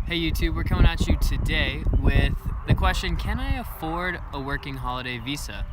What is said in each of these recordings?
Hey YouTube, we're coming at you today with the question, can I afford a working holiday visa?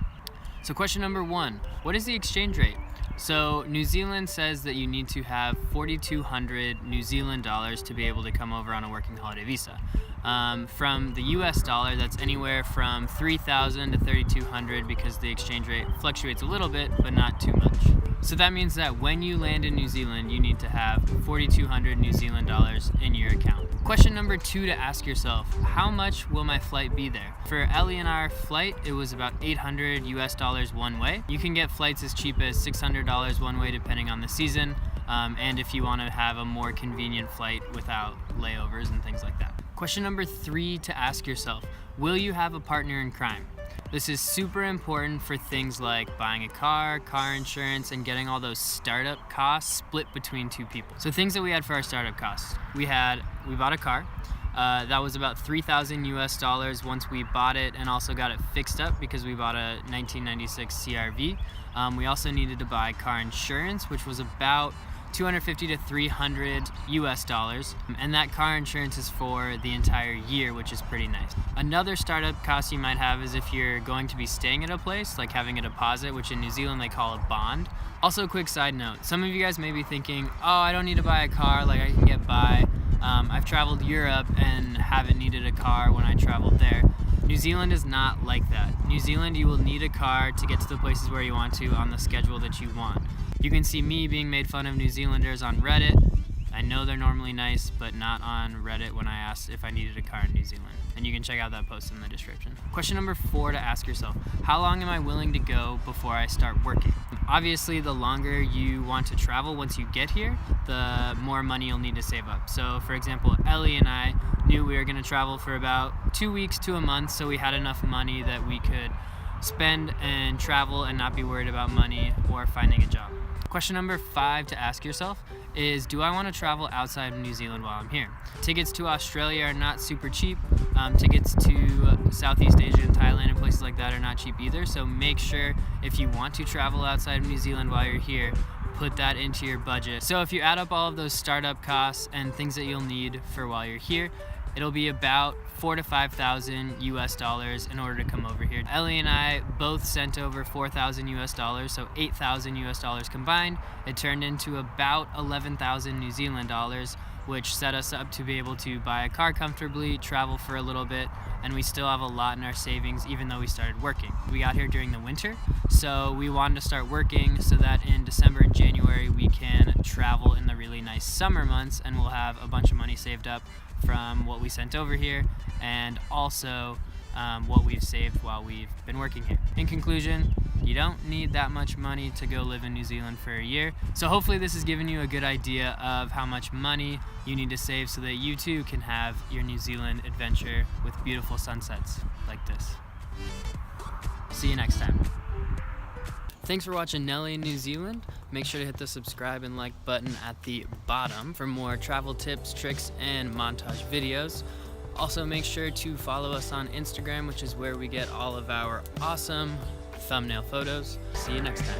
So question number one, what is the exchange rate? So New Zealand says that you need to have 4,200 New Zealand dollars to be able to come over on a working holiday visa. From the US dollar, that's anywhere from 3,000 to 3,200 because the exchange rate fluctuates a little bit, but not too much. So that means that when you land in New Zealand, you need to have 4,200 New Zealand dollars in your account. Question number two to ask yourself, how much will my flight be there? For Ellie and our flight, it was about 800 US dollars one way. You can get flights as cheap as $600 one way depending on the season, and if you want to have a more convenient flight without layovers and things like that. Question number three to ask yourself, will you have a partner in crime? This is super important for things like buying a car insurance, and getting all those startup costs split between two people. So things that we had for our startup costs. We bought a car. That was about 3,000 US dollars once we bought it and also got it fixed up because we bought a 1996 CRV. We also needed to buy car insurance, which was about 250 to 300 US dollars, and that car insurance is for the entire year, which is pretty nice. Another startup cost you might have is if you're going to be staying at a place, like having a deposit, which in New Zealand they call a bond. Also, quick side note, some of you guys may be thinking, oh, I don't need to buy a car, like I can get by. I've traveled Europe and haven't needed a car when I traveled there. New Zealand is not like that. New Zealand, you will need a car to get to the places where you want to on the schedule that you want. You can see me being made fun of New Zealanders on Reddit. I know they're normally nice, but not on Reddit when I asked if I needed a car in New Zealand. And you can check out that post in the description. Question number four to ask yourself, how long am I willing to go before I start working? Obviously, the longer you want to travel once you get here, the more money you'll need to save up. So for example, Ellie and I knew we were gonna travel for about 2 weeks to a month, so we had enough money that we could spend and travel and not be worried about money or finding a job. Question number five to ask yourself is, do I want to travel outside of New Zealand while I'm here? Tickets to Australia are not super cheap. Tickets to Southeast Asia and Thailand and places like that are not cheap either. So make sure if you want to travel outside of New Zealand while you're here, put that into your budget. So if you add up all of those startup costs and things that you'll need for while you're here, it'll be about 4,000 to 5,000 US dollars in order to come over here. Ellie and I both sent over 4,000 US dollars, so 8,000 US dollars combined. It turned into about 11,000 New Zealand dollars, which set us up to be able to buy a car comfortably, travel for a little bit, and we still have a lot in our savings even though we started working. We got here during the winter, so we wanted to start working so that in December and January we can travel in the really nice summer months, and we'll have a bunch of money saved up from what we sent over here and also what we've saved while we've been working here. In conclusion, you don't need that much money to go live in New Zealand for a year. So hopefully this has given you a good idea of how much money you need to save so that you too can have your New Zealand adventure with beautiful sunsets like this. See you next time. Thanks for watching Nelly in New Zealand. Make sure to hit the subscribe and like button at the bottom for more travel tips, tricks, and montage videos. Also make sure to follow us on Instagram, which is where we get all of our awesome thumbnail photos. See you next time.